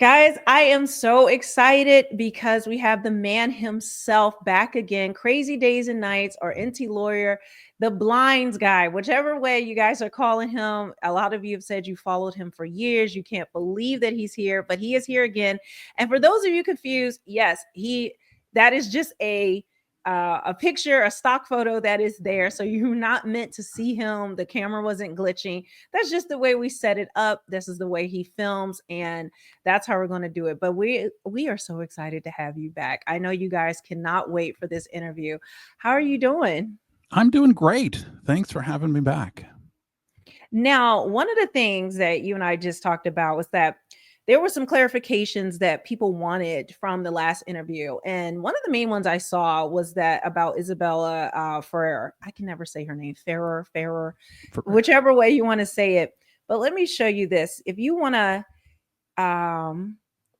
Guys, I am so excited because we have the man himself back again. Crazy Days and Nights, or NT Lawyer, the blinds guy, whichever way you guys are calling him. A lot of you have said you followed him for years. You can't believe that he's here, but he is here again. And for those of you confused, yes, that is just a picture, a stock photo that is there. So you're not meant to see him. The camera wasn't glitching. That's just the way we set it up. This is the way he films, and that's how we're going to do it. But we are so excited to have you back. I know you guys cannot wait for this interview. How are you doing? I'm doing great. Thanks for having me back. Now, one of the things that you and I just talked about was that there were some clarifications that people wanted from the last interview. And one of the main ones I saw was that about Isabella Ferrer. I can never say her name, Ferrer, For, whichever way you want to say it. But let me show you this. If you want to um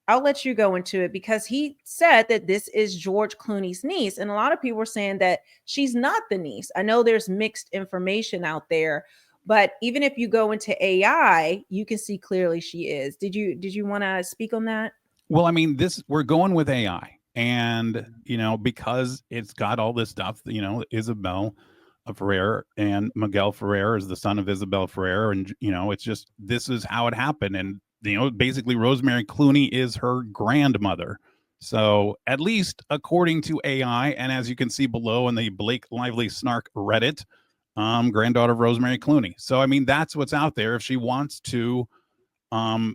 I'll let you go into it because he said that this is George Clooney's niece, and a lot of people were saying that she's not the niece. I know there's mixed information out there, but even if you go into AI, you can see clearly she is. Did you want to speak on that? well, I mean, this we're going with AI, and because it's got all this stuff. Isabel Ferrer and Miguel Ferrer is the son of Isabel Ferrer, and it's just this is how it happened, and basically Rosemary Clooney is her grandmother. So at least according to AI, and as you can see below in the Blake Lively Snark Reddit, granddaughter of Rosemary Clooney. So I mean, that's what's out there. If she wants to,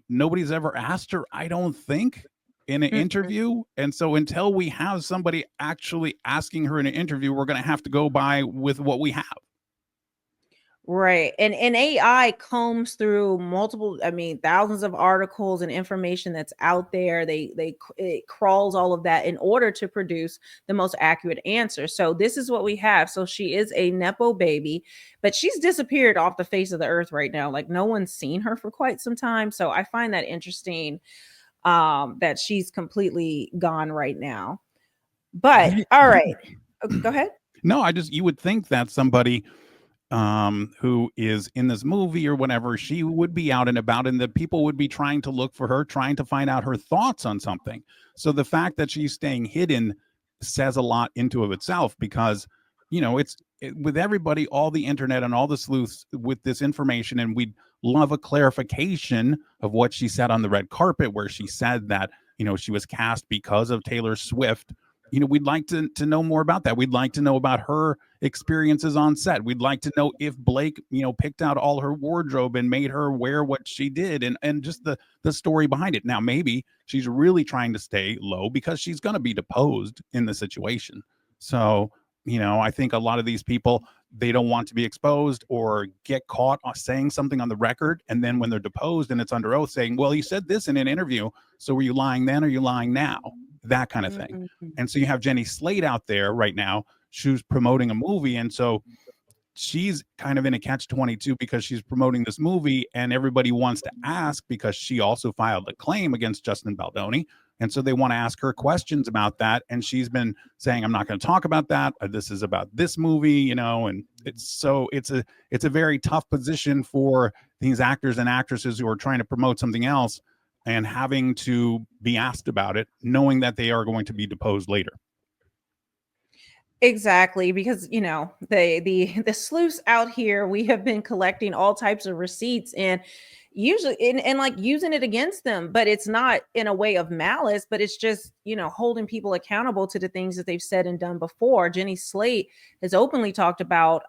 nobody's ever asked her, I don't think, in an Mm-mm. interview. And so until we have somebody actually asking her in an interview, we're going to have to go by with what we have. Right. And AI combs through multiple, I mean, thousands of articles and information that's out there. It crawls all of that in order to produce the most accurate answer. So this is what we have. So she is a nepo baby, but she's disappeared off the face of the earth right now. Like no one's seen her for quite some time. So I find that interesting, that she's completely gone right now. But Yeah, all yeah. right. Go ahead. No, you would think that somebody who is in this movie or whatever, she would be out and about, and that people would be trying to look for her, trying to find out her thoughts on something. So the fact that she's staying hidden says a lot into of itself, because with everybody, all the internet and all the sleuths with this information, and we'd love a clarification of what she said on the red carpet, where she said that she was cast because of Taylor Swift. We'd like to know more about that. We'd like to know about her experiences on set. We'd like to know if Blake, picked out all her wardrobe and made her wear what she did, and just the story behind it. Now, maybe she's really trying to stay low because she's going to be deposed in the situation. So, I think a lot of these people, they don't want to be exposed or get caught saying something on the record, and then when they're deposed and it's under oath, saying, "Well, you said this in an interview, so were you lying then or are you lying now?" That kind of thing. Mhm. And so you have Jenny Slate out there right now. She's promoting a movie, and so she's kind of in a catch 22 because she's promoting this movie, and everybody wants to ask because she also filed a claim against Justin Baldoni. And so they want to ask her questions about that, and she's been saying, "I'm not going to talk about that. This is about this movie," and it's a very tough position for these actors and actresses who are trying to promote something else and having to be asked about it, knowing that they are going to be deposed later. Exactly, because the sleuths out here, we have been collecting all types of receipts and usually and like using it against them, but it's not in a way of malice, but it's just holding people accountable to the things that they've said and done before. Jenny Slate has openly talked about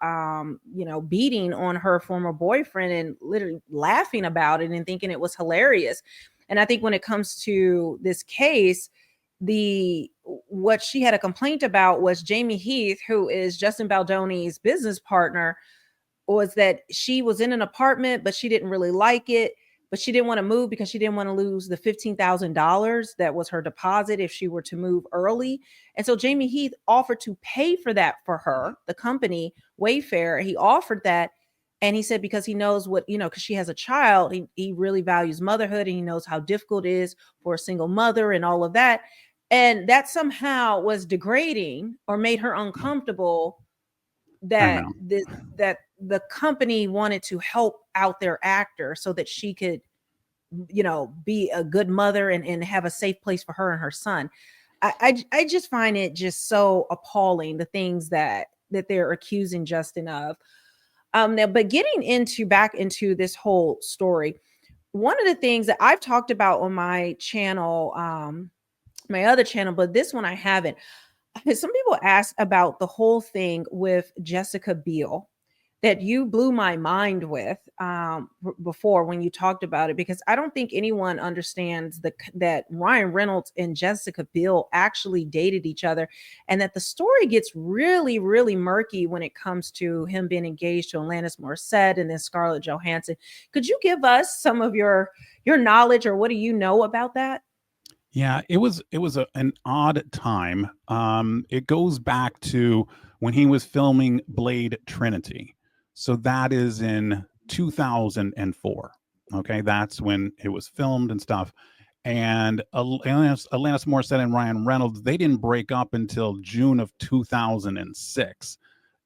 beating on her former boyfriend and literally laughing about it and thinking it was hilarious. And I think when it comes to this case, the what she had a complaint about was Jamie Heath, who is Justin Baldoni's business partner, was that she was in an apartment, but she didn't really like it. But she didn't want to move because she didn't want to lose the $15,000 that was her deposit if she were to move early. And so Jamie Heath offered to pay for that for her, the company Wayfair. He offered that. And he said, because he knows what, because she has a child, he really values motherhood and he knows how difficult it is for a single mother and all of that. And that somehow was degrading or made her uncomfortable, I that know. that the company wanted to help out their actor so that she could be a good mother and have a safe place for her and her son. I just find it just so appalling, the things that they're accusing Justin of. Now, but getting into back into this whole story, one of the things that I've talked about on my channel, my other channel, but this one I haven't. Some people ask about the whole thing with Jessica Biel that you blew my mind with before when you talked about it, because I don't think anyone understands that Ryan Reynolds and Jessica Biel actually dated each other, and that the story gets really, really murky when it comes to him being engaged to Alanis Morissette and then Scarlett Johansson. Could you give us some of your knowledge, or what do you know about that? Yeah, it was an odd time. It goes back to when he was filming Blade Trinity. So that is in 2004. Okay, that's when it was filmed and stuff. And Alanis Morissette and Ryan Reynolds, they didn't break up until June of 2006.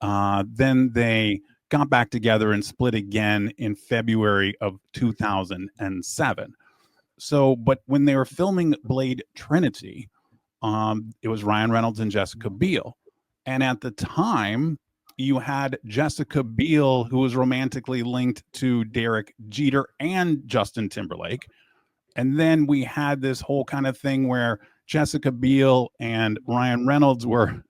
Then they got back together and split again in February of 2007. So, but when they were filming Blade Trinity, it was Ryan Reynolds and Jessica Biel. And at the time, you had Jessica Biel, who was romantically linked to Derek Jeter and Justin Timberlake. And then we had this whole kind of thing where Jessica Biel and Ryan Reynolds were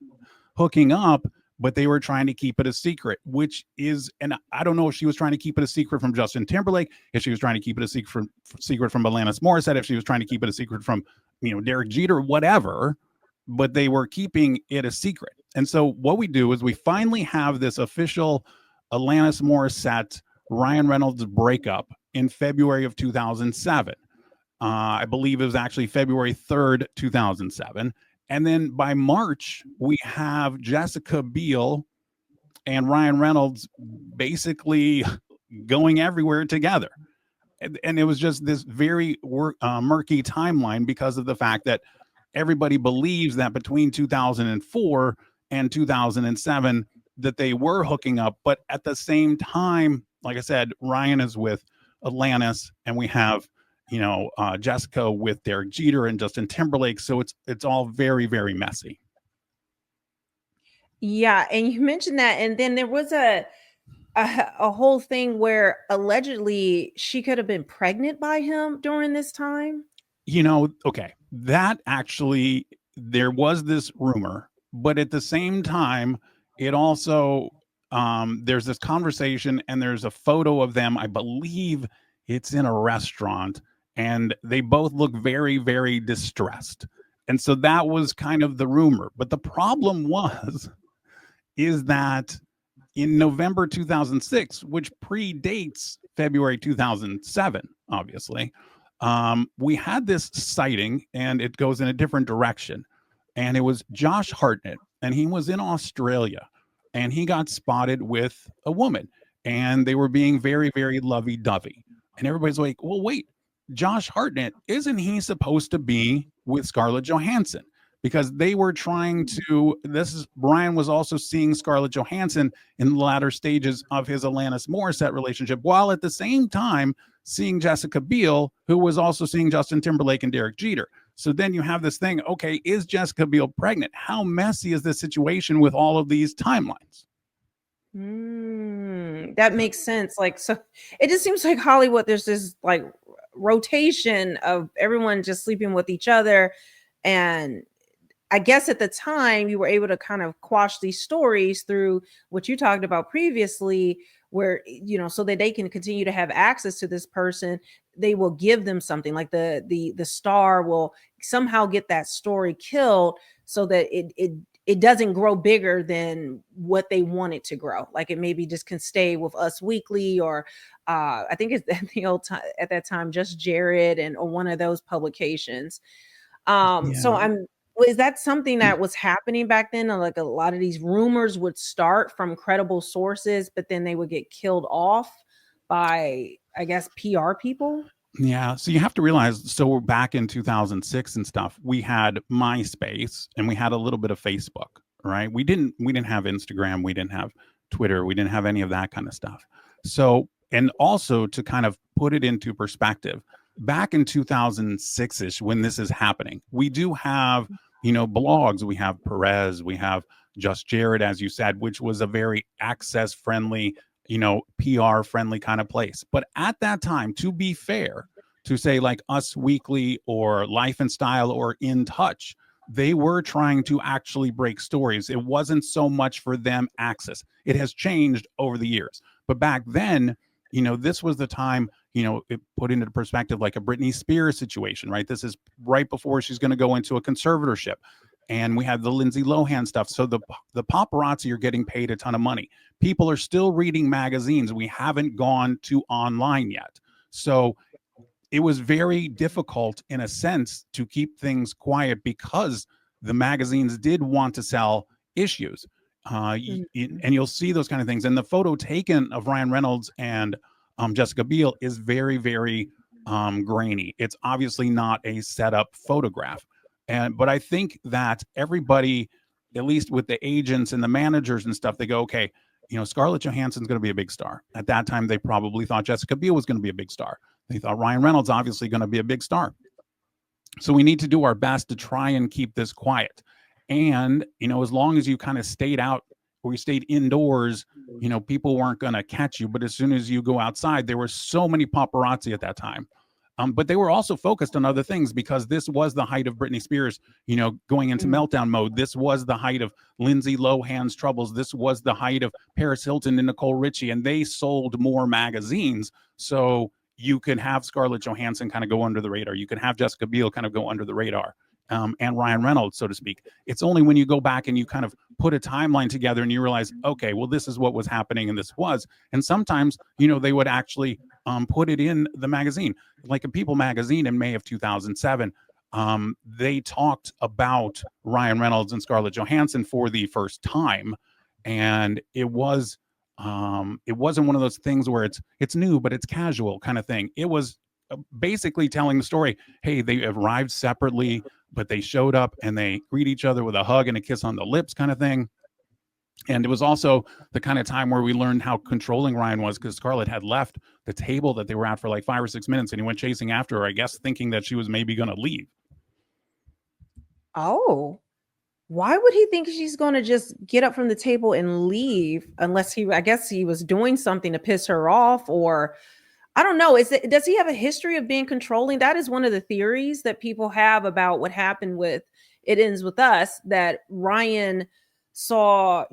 hooking up, but they were trying to keep it a secret, which is, and I don't know if she was trying to keep it a secret from Justin Timberlake, if she was trying to keep it a secret from Alanis Morissette, if she was trying to keep it a secret from, Derek Jeter, whatever, but they were keeping it a secret. And so what we do is we finally have this official Alanis Morissette, Ryan Reynolds breakup in February of 2007. I believe it was actually February 3rd, 2007. And then by March, we have Jessica Biel and Ryan Reynolds basically going everywhere together. And it was just this very murky timeline because of the fact that everybody believes that between 2004 and 2007 that they were hooking up. But at the same time, like I said, Ryan is with Alanis, and we have Jessica with Derek Jeter and Justin Timberlake. So it's all very, very messy. Yeah, and you mentioned that, and then there was a whole thing where allegedly she could have been pregnant by him during this time. Okay, that actually, there was this rumor, but at the same time, it also, there's this conversation and there's a photo of them. I believe it's in a restaurant, and they both look very, very distressed. And so that was kind of the rumor. But the problem is that in November 2006, which predates February 2007, obviously, we had this sighting, and it goes in a different direction. And it was Josh Hartnett, and he was in Australia, and he got spotted with a woman, and they were being very, very lovey-dovey. And everybody's like, well, wait, Josh Hartnett, isn't he supposed to be with Scarlett Johansson? Because they were trying to, Brian was also seeing Scarlett Johansson in the latter stages of his Alanis Morissette relationship, while at the same time seeing Jessica Biel, who was also seeing Justin Timberlake and Derek Jeter. So then you have this thing, okay, is Jessica Biel pregnant? How messy is this situation with all of these timelines? That makes sense. Like, so it just seems like Hollywood, there's this like rotation of everyone just sleeping with each other. And I guess at the time you were able to kind of quash these stories through what you talked about previously, where, so that they can continue to have access to this person. They will give them something like the star will somehow get that story killed so that it doesn't grow bigger than what they want it to grow. Like it maybe just can stay with Us Weekly, or I think it's the old time at that time, Just Jared, or one of those publications. So is that something that was happening back then? Like a lot of these rumors would start from credible sources, but then they would get killed off by, I guess, PR people. Yeah. So you have to realize, so back in 2006 and stuff, we had MySpace and we had a little bit of Facebook, right? We didn't have Instagram. We didn't have Twitter. We didn't have any of that kind of stuff. So, and also to kind of put it into perspective, back in 2006ish, when this is happening, we do have, blogs. We have Perez, we have Just Jared, as you said, which was a very access friendly, PR friendly kind of place. But at that time, to be fair, to say like Us Weekly or Life and Style or In Touch, they were trying to actually break stories. It wasn't so much for them access. It has changed over the years. But back then, this was the time, it put into perspective like a Britney Spears situation, right? This is right before she's going to go into a conservatorship. And we had the Lindsay Lohan stuff. So the paparazzi are getting paid a ton of money. People are still reading magazines. We haven't gone to online yet. So it was very difficult in a sense to keep things quiet because the magazines did want to sell issues. And you'll see those kind of things. And the photo taken of Ryan Reynolds and Jessica Biel is very, very grainy. It's obviously not a setup photograph. But I think that everybody, at least with the agents and the managers and stuff, they go, okay, Scarlett Johansson's going to be a big star. At that time, they probably thought Jessica Biel was going to be a big star. They thought Ryan Reynolds obviously going to be a big star. So we need to do our best to try and keep this quiet. And, as long as you kind of stayed out or you stayed indoors, people weren't going to catch you. But as soon as you go outside, there were so many paparazzi at that time. But they were also focused on other things because this was the height of Britney Spears, going into meltdown mode. This was the height of Lindsay Lohan's troubles. This was the height of Paris Hilton and Nicole Richie, and they sold more magazines. So you can have Scarlett Johansson kind of go under the radar. You can have Jessica Biel kind of go under the radar, and Ryan Reynolds, so to speak. It's only when you go back and you kind of put a timeline together and you realize, okay, well, this is what was happening and this was. And sometimes, they would actually put it in the magazine. Like a People magazine in May of 2007, they talked about Ryan Reynolds and Scarlett Johansson for the first time. And it wasn't one of those things where it's new, but it's casual kind of thing. It was basically telling the story. Hey, they arrived separately, but they showed up and they greet each other with a hug and a kiss on the lips kind of thing. And it was also the kind of time where we learned how controlling Ryan was, because Scarlett had left the table that they were at for like 5 or 6 minutes, and he went chasing after her, I guess, thinking that she was maybe going to leave. Oh, why would he think she's going to just get up from the table and leave unless I guess he was doing something to piss her off, or I don't know. Does he have a history of being controlling? That is one of the theories that people have about what happened with It Ends With Us, that Ryan saw,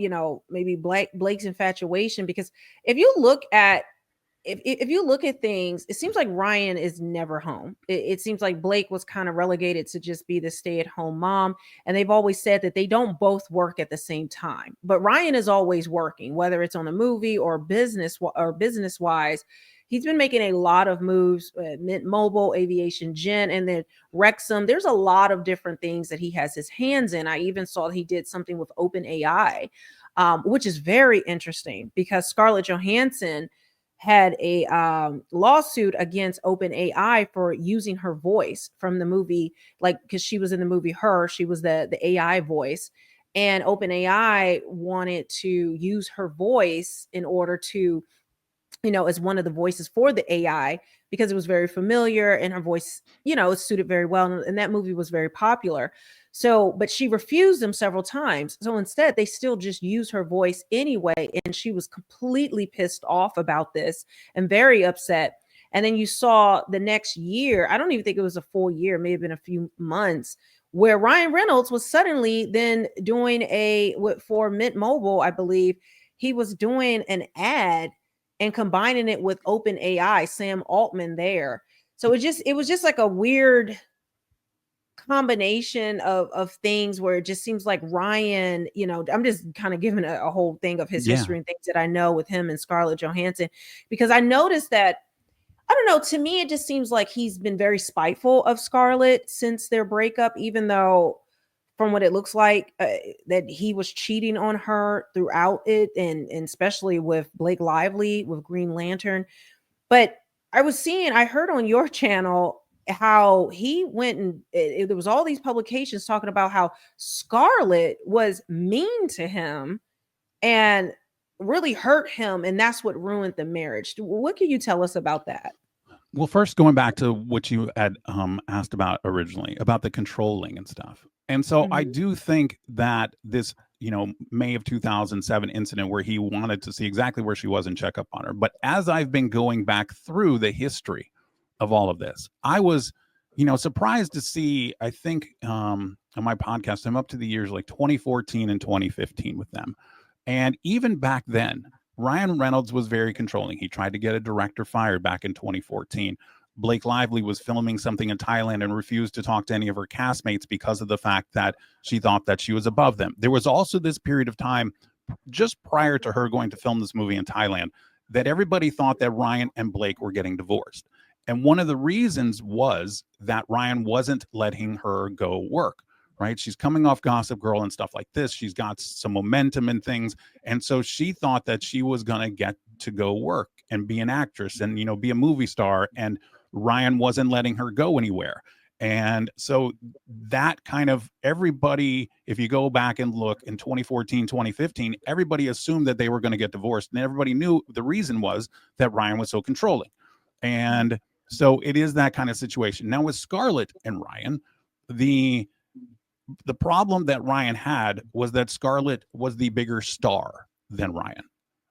maybe Blake's infatuation. Because if you look at things, it seems like Ryan is never home. It seems like Blake was kind of relegated to just be the stay-at-home mom. And they've always said that they don't both work at the same time. But Ryan is always working, whether it's on a movie or business-wise. He's been making a lot of moves, Mint Mobile, Aviation Gen, and then Wrexham. There's a lot of different things that he has his hands in. I even saw he did something with OpenAI, which is very interesting because Scarlett Johansson had a lawsuit against OpenAI for using her voice from the movie, like, because she was in the movie Her, she was the AI voice, and OpenAI wanted to use her voice in order to, as one of the voices for the AI, because it was very familiar and her voice, it suited very well. And that movie was very popular. So, but she refused them several times. So instead, they still just use her voice anyway. And she was completely pissed off about this and very upset. And then you saw the next year, I don't even think it was a full year, may have been a few months, where Ryan Reynolds was suddenly then doing for Mint Mobile, I believe, he was doing an ad and combining it with OpenAI, Sam Altman there. So it was just like a weird combination of things where it just seems like Ryan, I'm just kind of giving a whole thing of his history and things that I know with him and Scarlett Johansson, because I noticed that, I don't know, to me, it just seems like he's been very spiteful of Scarlett since their breakup, even though from what it looks like, that he was cheating on her throughout it, and especially with Blake Lively with Green Lantern. But I heard on your channel how he went and there was all these publications talking about how Scarlett was mean to him and really hurt him, and that's what ruined the marriage. What can you tell us about that? Well, first going back to what you had asked about originally about the controlling and stuff. And so I Mhm. do think that this, May of 2007 incident where he wanted to see exactly where she was and check up on her. But as I've been going back through the history of all of this, I was, surprised to see, I think on my podcast, I'm up to the years like 2014 and 2015 with them. And even back then, Ryan Reynolds was very controlling. He tried to get a director fired back in 2014. Blake Lively was filming something in Thailand and refused to talk to any of her castmates because of the fact that she thought that she was above them. There was also this period of time just prior to her going to film this movie in Thailand that everybody thought that Ryan and Blake were getting divorced. And one of the reasons was that Ryan wasn't letting her go work, right? She's coming off Gossip Girl and stuff like this. She's got some momentum and things. And so she thought that she was going to get to go work and be an actress and, be a movie star. And Ryan wasn't letting her go anywhere. And so that kind of everybody, if you go back and look in 2014, 2015, everybody assumed that they were going to get divorced. And everybody knew the reason was that Ryan was so controlling. And so it is that kind of situation. Now with Scarlett and Ryan, the problem that Ryan had was that Scarlett was the bigger star than Ryan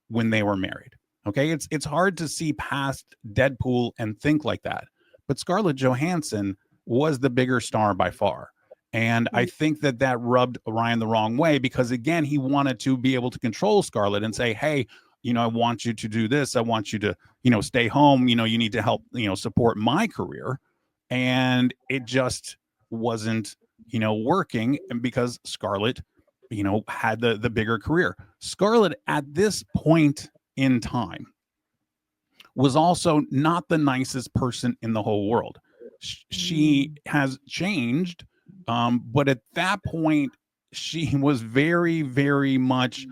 when they were married. Okay, it's hard to see past Deadpool and think like that. But Scarlett Johansson was the bigger star by far. And I Mhm. think that rubbed Ryan the wrong way because again, he wanted to be able to control Scarlett and say, "Hey, I want you to do this. I want you to, stay home. You need to help, support my career." And it just wasn't, working and because Scarlett, had the bigger career. Scarlett at this point in time was also not the nicest person in the whole world. She Mm. has changed, but at that point, she was very, very much.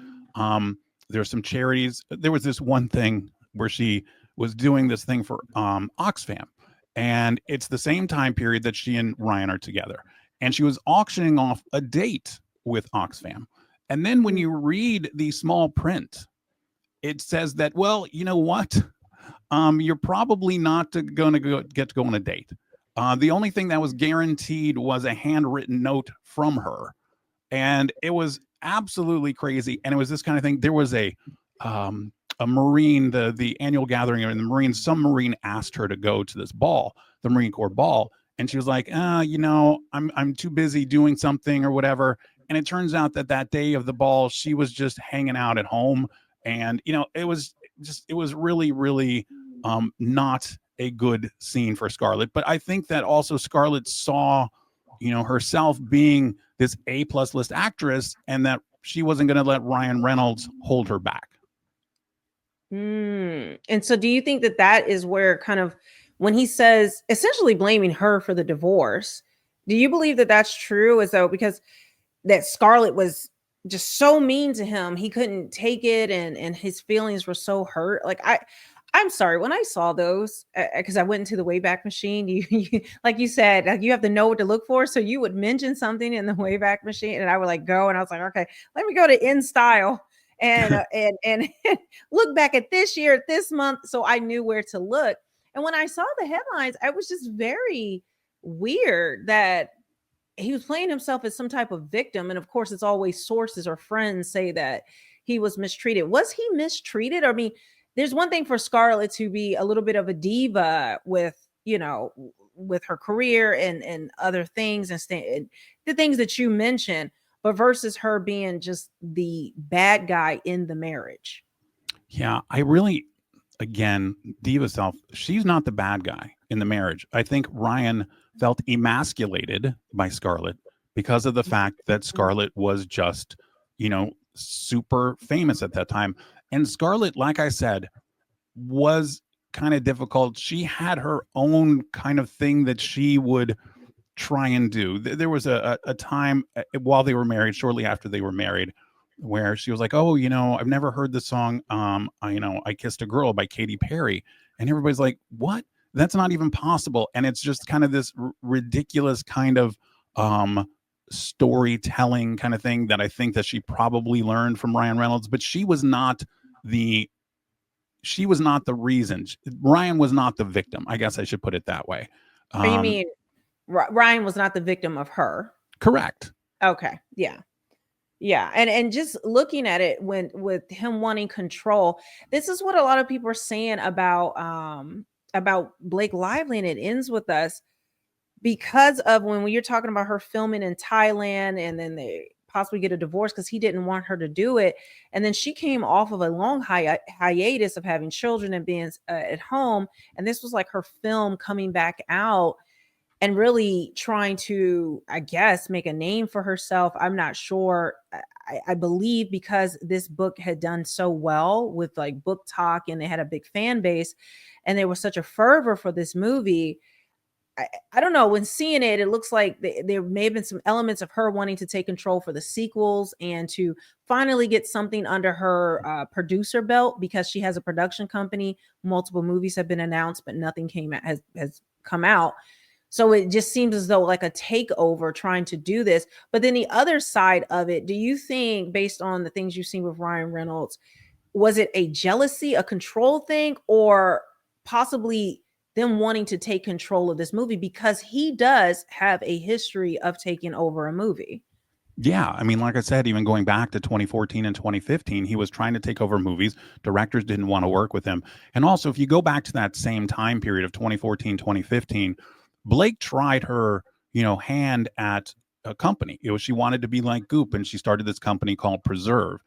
There's some charities. There was this one thing where she was doing this thing for Oxfam, and it's the same time period that she and Ryan are together, and she was auctioning off a date with Oxfam. And then when Mm. you read the small print, it says that, well, you know what? You're probably not going to get to go on a date. The only thing that was guaranteed was a handwritten note from her, and it was absolutely crazy. And it was this kind of thing. There was a Marine, the annual gathering in the Marines. Some Marine asked her to go to this ball, the Marine Corps ball, and she was like, I'm too busy doing something or whatever. And it turns out that day of the ball, she was just hanging out at home, and it was really, really not a good scene for Scarlett. But I think that also Scarlett saw, herself being this A+ list actress, and that she wasn't going to let Ryan Reynolds hold her back. And so do you think that that is where kind of when he says essentially blaming her for the divorce, do you believe that that's true as though because that Scarlett was just so mean to him, he couldn't take it and his feelings were so hurt. Like I'm sorry when I saw those because I went into the Wayback Machine. You like you said, like you have to know what to look for. So you would mention something in the Wayback Machine, and I would like go, and I was like, okay, let me go to In Style and look back at this year, at this month, so I knew where to look. And when I saw the headlines, I was just very weird that he was playing himself as some type of victim. And of course, it's always sources or friends say that he was mistreated. Was he mistreated? I mean, there's one thing for Scarlett to be a little bit of a diva with, with her career and other things and the things that you mentioned, but versus her being just the bad guy in the marriage. Yeah, I really, again, Diva self, she's not the bad guy in the marriage. I think Ryan felt emasculated by Scarlett because of the fact that Scarlett was just, super famous at that time. And Scarlett, like I said, was kind of difficult. She had her own kind of thing that she would try and do. There was a time while they were married, shortly after they were married, where she was like, "Oh, I've never heard the song, I Kissed a Girl by Katy Perry," and everybody's like, "What? That's not even possible." And it's just kind of this ridiculous kind of storytelling kind of thing that I think that she probably learned from Ryan Reynolds, but she was not the she was not the reason. Ryan was not the victim. I guess I should put it that way. Or you Um, mean Ryan was not the victim of her? Correct. Okay. Yeah. Yeah, and just looking at it when with him wanting control, this is what a lot of people are saying about Blake Lively, and it ends with us because of when you're talking about her filming in Thailand and then they possibly get a divorce because he didn't want her to do it. And then she came off of a long hiatus of having children and being at home. And this was like her film coming back out and really trying to, I guess, make a name for herself. I'm not sure. I believe because this book had done so well with like book talk and they had a big fan base and there was such a fervor for this movie. I don't know. When seeing it, it looks like there may have been some elements of her wanting to take control for the sequels and to finally get something under her producer belt because she has a production company. Multiple movies have been announced, but nothing has come out. So it just seems as though like a takeover trying to do this. But then the other side of it, do you think, based on the things you've seen with Ryan Reynolds, was it a jealousy, a control thing, or possibly them wanting to take control of this movie because he does have a history of taking over a movie? Yeah, I mean, like I said, even going back to 2014 and 2015, he was trying to take over movies. Directors didn't want to work with him. And also, if you go back to that same time period of 2014, 2015, Blake tried her, hand at a company. She wanted to be like Goop, and she started this company called Preserve.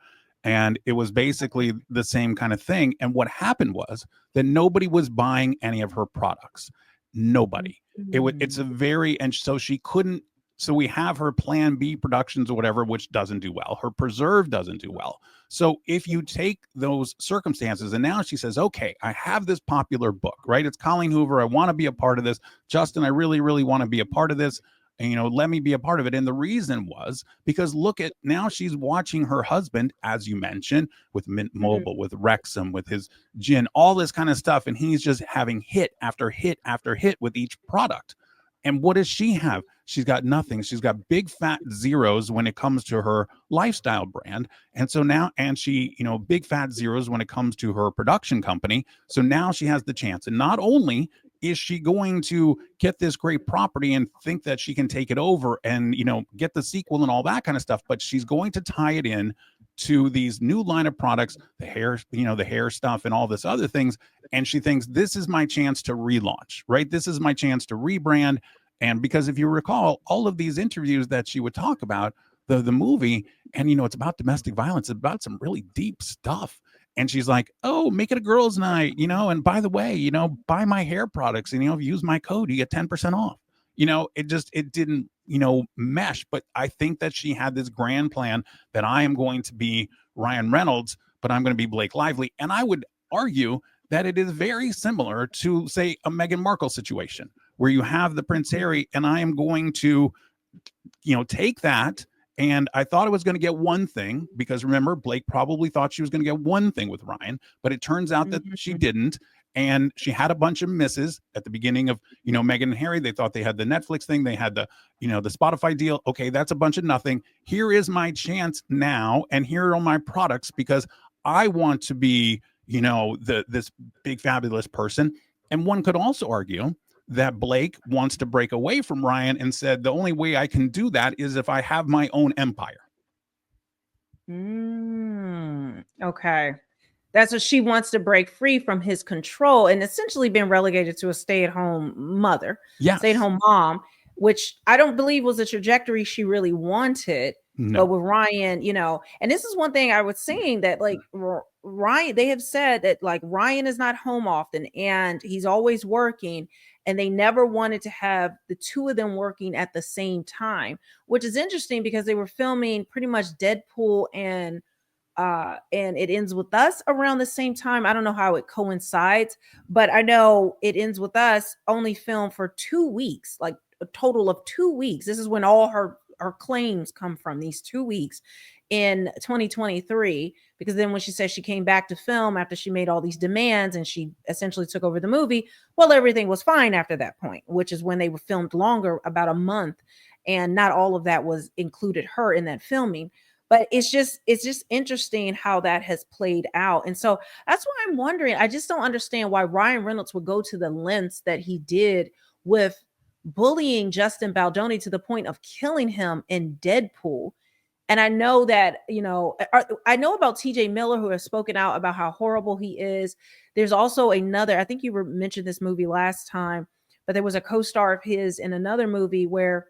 And it was basically the same kind of thing. And what happened was that nobody was buying any of her products. Nobody. It's Mhm. a very, and so she couldn't, so we have her Plan B Productions or whatever, which doesn't do well. Her Preserve doesn't do well. So if you take those circumstances, and now she says, okay, I have this popular book, right? It's Colleen Hoover. I want to be a part of this. Justin, I really, really want to be a part of this. And, let me be a part of it. And the reason was because look at now she's watching her husband, as you mentioned, with Mint Mhm. Mobile, with Wrexham, with his gin, all this kind of stuff. And he's just having hit after hit after hit with each product. And what does she have? She's got nothing. She's got big fat zeros when it comes to her lifestyle brand. And so now, and she, big fat zeros when it comes to her production company. So now she has the chance. And not only is she going to get this great property and think that she can take it over and, get the sequel and all that kind of stuff, but she's going to tie it in to these new line of products, the hair, the hair stuff and all this other things. And she thinks this is my chance to relaunch, right? This is my chance to rebrand. And because if you recall, all of these interviews that she would talk about the movie, and it's about domestic violence, it's about some really deep stuff. And she's like, "Oh, make it a girls' night, and by the way, buy my hair products, and if you use my code, you get 10% off." It didn't, mesh. But I think that she had this grand plan that I am going to be Ryan Reynolds, but I'm going to be Blake Lively. And I would argue that it is very similar to, say, a Meghan Markle situation where you have the Prince Harry, and I am going to, take that. And I thought I was going to get one thing because remember, Blake probably thought she was going to get one thing with Ryan, but it turns out that she Mhm. didn't. And she had a bunch of misses at the beginning of, Meghan and Harry. They thought they had the Netflix thing. They had the, the Spotify deal. Okay, that's a bunch of nothing. Here is my chance now. And here are my products because I want to be, this big, fabulous person. And one could also argue that Blake wants to break away from Ryan and said, the only way I can do that is if I have my own empire. Okay. That's what she wants to break free from his control and essentially been relegated to a stay-at-home mother, Yes. stay-at-home mom, which I don't believe was a trajectory she really wanted. But No. with Ryan, and this is one thing I was saying that like Ryan, they have said that like Ryan is not home often and he's always working, and they never wanted to have the two of them working at the same time, which is interesting because they were filming pretty much Deadpool and It Ends With Us around the same time. I don't know how it coincides, but I know It Ends With Us only filmed for 2 weeks, like a total of 2 weeks. This is when all her claims come from, these 2 weeks in 2023. Because then when she says she came back to film after she made all these demands and she essentially took over the movie, well, everything was fine after that point, which is when they were filmed longer, about a month, and not all of that was included her in that filming. but it's just interesting how that has played out. And so that's why I'm wondering, I just don't understand why Ryan Reynolds would go to the lengths that he did with bullying Justin Baldoni to the point of killing him in Deadpool. And I know that, I know about TJ Miller, who has spoken out about how horrible he is. There's also another, I think you mentioned this movie last time, but there was a co-star of his in another movie where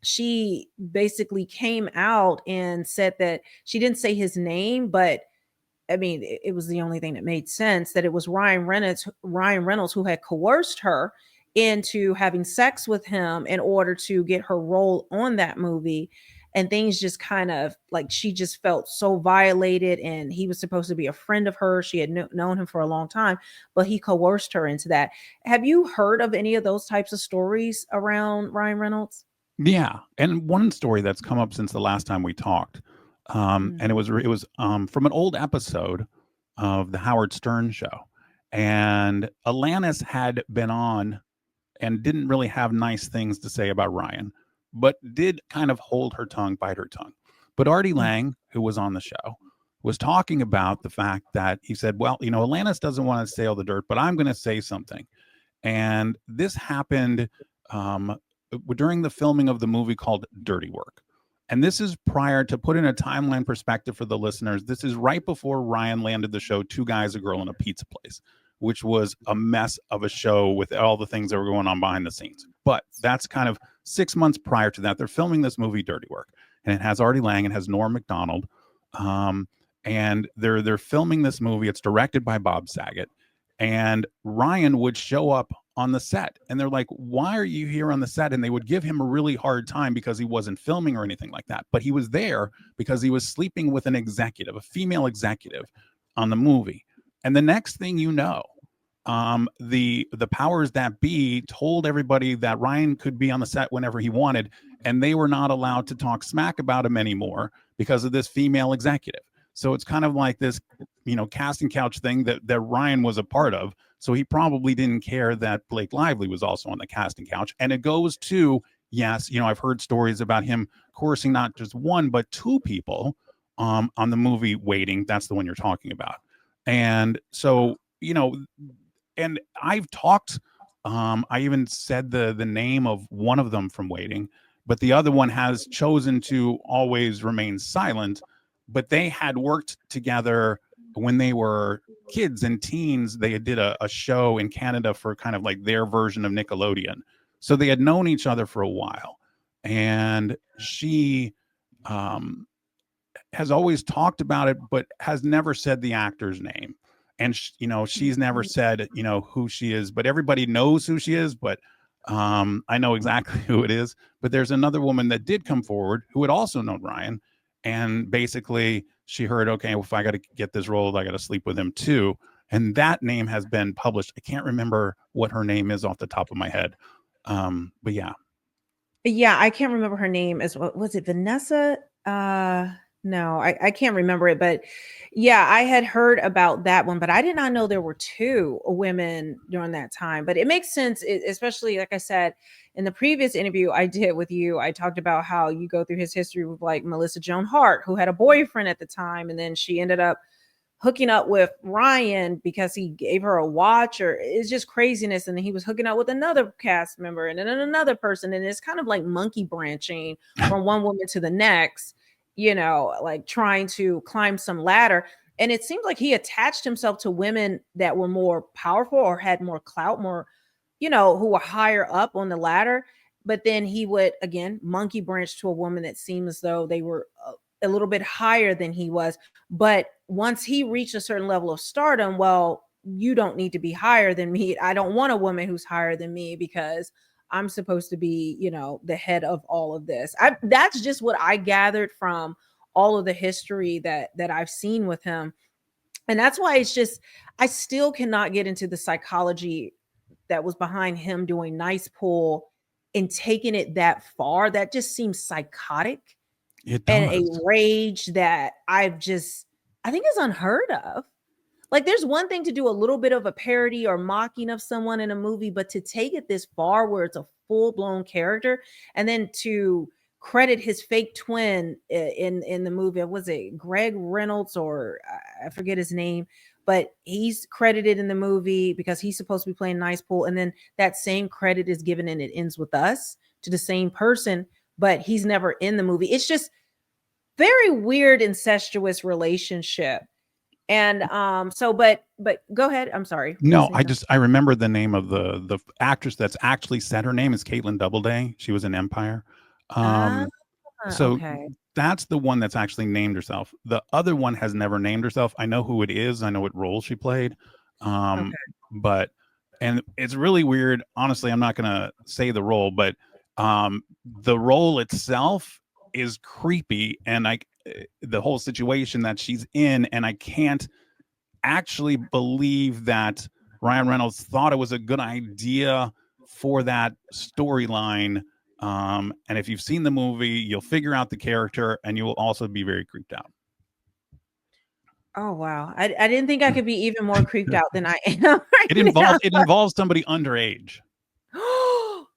she basically came out and said that she didn't say his name, but I mean, it was the only thing that made sense, that it was Ryan Reynolds who had coerced her into having sex with him in order to get her role on that movie. And things just kind of like, she just felt so violated, and he was supposed to be a friend of hers. She had known him for a long time, but he coerced her into that. Have you heard of any of those types of stories around Ryan Reynolds? Yeah, and one story that's come up since the last time we talked, Mm. and it was from an old episode of the Howard Stern show, and Alanis had been on and didn't really have nice things to say about Ryan, but did kind of hold her tongue, bite her tongue. But Artie Mm. Lang, who was on the show, was talking about the fact that he said, "Well, Alanis doesn't want to say all the dirt, but I'm going to say something." And this happened um, during the filming of the movie called Dirty Work. And this is prior to put in a timeline perspective for the listeners. This is right before Ryan landed the show Two Guys, a Girl, in a Pizza Place, which was a mess of a show with all the things that were going on behind the scenes. But that's kind of 6 months prior to that. They're filming this movie Dirty Work, and it has Artie Lang and has Norm Macdonald. Um, and they're filming this movie. It's directed by Bob Saget, and Ryan would show up on the set, and they're like, "Why are you here on the set?" And they would give him a really hard time because he wasn't filming or anything like that, but he was there because he was sleeping with an executive, a female executive, on the movie. And the next thing you know, the powers that be told everybody that Ryan could be on the set whenever he wanted, and they were not allowed to talk smack about him anymore because of this female executive. So it's kind of like this, casting couch thing that Ryan was a part of. So he probably didn't care that Blake Lively was also on the casting couch. And it goes to, yes, I've heard stories about him coercing not just one, but two people on the movie Waiting. That's the one you're talking about. And so, and I've talked, I even said the name of one of them from Waiting, but the other one has chosen to always remain silent. But they had worked together when they were kids and teens. They did a show in Canada for kind of like their version of Nickelodeon. So they had known each other for a while. And she um, has always talked about it, but has never said the actor's name. And she's never said who she is, but everybody knows who she is. But I know exactly who it is. But there's another woman that did come forward who had also known Ryan, and basically she heard, okay, well, if I got to get this role, I got to sleep with him too. And that name has been published. I can't remember what her name is off the top of my head, but yeah. Yeah, I can't remember her name as well. Was it Vanessa? No, I can't remember it, but yeah, I had heard about that one, but I did not know there were two women during that time. But it makes sense, especially like I said in the previous interview I did with you. I talked about how you go through his history with like Melissa Joan Hart, who had a boyfriend at the time, and then she ended up hooking up with Ryan because he gave her a watch, or it's just craziness. And then he was hooking up with another cast member and then another person. And it's kind of like monkey branching from one woman to the next, like trying to climb some ladder. And it seems like he attached himself to women that were more powerful or had more clout, more, who were higher up on the ladder. But then he would again monkey branch to a woman that seemed as though they were a little bit higher than he was. But once he reached a certain level of stardom, well, you don't need to be higher than me. I don't want a woman who's higher than me because I'm supposed to be, the head of all of this. That's just what I gathered from all of the history that I've seen with him. And that's why it's just, I still cannot get into the psychology that was behind him doing Nice Pool and taking it that far. That just seems psychotic It and a does. rage that I think is unheard of. Like, there's one thing to do a little bit of a parody or mocking of someone in a movie, but to take it this far where it's a full blown character and then to credit his fake twin in the movie. Was it Greg Reynolds, or I forget his name, but he's credited in the movie because he's supposed to be playing nice pool, and then that same credit is given and It Ends With Us to the same person, but he's never in the movie. It's just very weird incestuous relationship. And so but go ahead. I'm sorry. Were you No, saying something? I remember the name of the actress that's actually said her name is Caitlin Doubleday. She was in Empire. Ah, Um, so okay. that's the one that's actually named herself. The other one has never named herself. I know who it is. I know what role she played. Um, Okay. but and it's really weird. Honestly, I'm not gonna say the role, but the role itself is creepy, and the whole situation that she's in, and I can't actually believe that Ryan Reynolds thought it was a good idea for that storyline. And if you've seen the movie, you'll figure out the character, and you will also be very creeped out. Oh wow. I didn't think I could be even more creeped out than I am It right involves it involves somebody underage. now.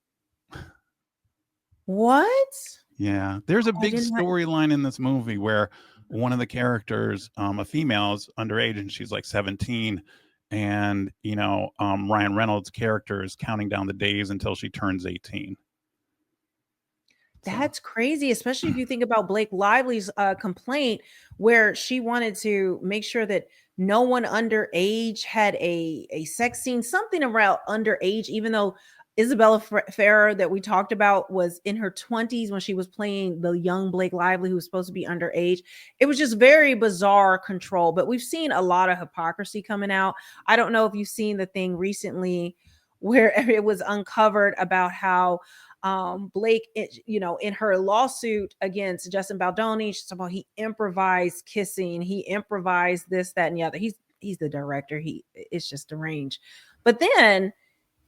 What? Yeah, there's a I big didn't have storyline in this movie where one of the characters, a female, is underage and she's like 17, and Ryan Reynolds' character is counting down the days until she turns 18. So That's crazy, especially if you think about Blake Lively's complaint, where she wanted to make sure that no one underage had a sex scene, something around underage, even though Isabella Ferrer that we talked about was in her 20s when she was playing the young Blake Lively, who was supposed to be underage. It was just very bizarre control, but we've seen a lot of hypocrisy coming out. I don't know if you've seen the thing recently where it was uncovered about how Blake, in her lawsuit against Justin Baldoni, she's talking about he improvised kissing, he improvised this, that, and the other. He's the director. It's just deranged. But then,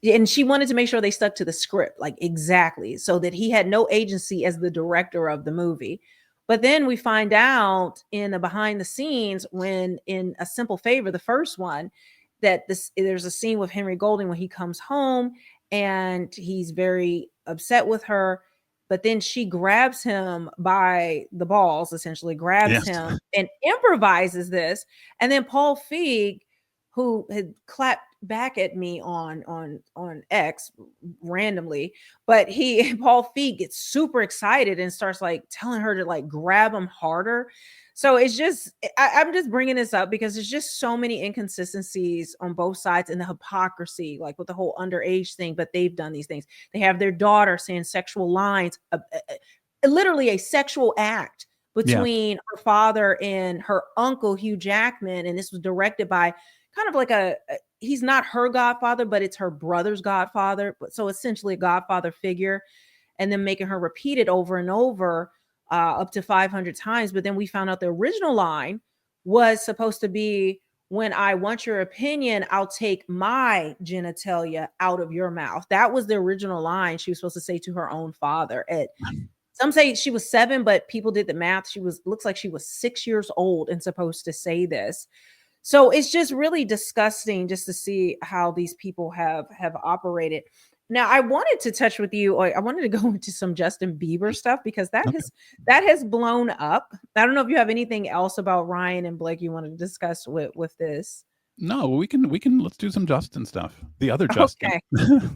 and she wanted to make sure they stuck to the script, like exactly, so that he had no agency as the director of the movie. But then we find out in the behind the scenes, when in A Simple Favor, the first one, that there's a scene with Henry Golding when he comes home and he's very upset with her, but then she grabs him by the balls, essentially grabs yes, him and improvises this. And then Paul Feig, who had clapped back at me on X randomly, but he Paul Feig gets super excited and starts like telling her to like grab him harder. So it's just I'm just bringing this up because there's just so many inconsistencies on both sides, and the hypocrisy, like with the whole underage thing. But they've done these things. They have their daughter saying sexual lines, literally a sexual act yes, between her father and her uncle Hugh Jackman, and this was directed by kind of like he's not her godfather, but it's her brother's godfather, but so essentially a godfather figure, and then making her repeat it over and over, up to 500 times. But then we found out the original line was supposed to be, when I want your opinion, I'll take my genitalia out of your mouth. That was the original line she was supposed to say to her own father. Some say she was 7, but people did the math. Looks like she was 6 years old and supposed to say this. So it's just really disgusting just to see how these people have operated. Now, I wanted to touch with you, or I wanted to go into some Justin Bieber stuff because okay. that has blown up. I don't know if you have anything else about Ryan and Blake you want to discuss with this. No, we can let's do some Justin stuff. The other Justin. Okay.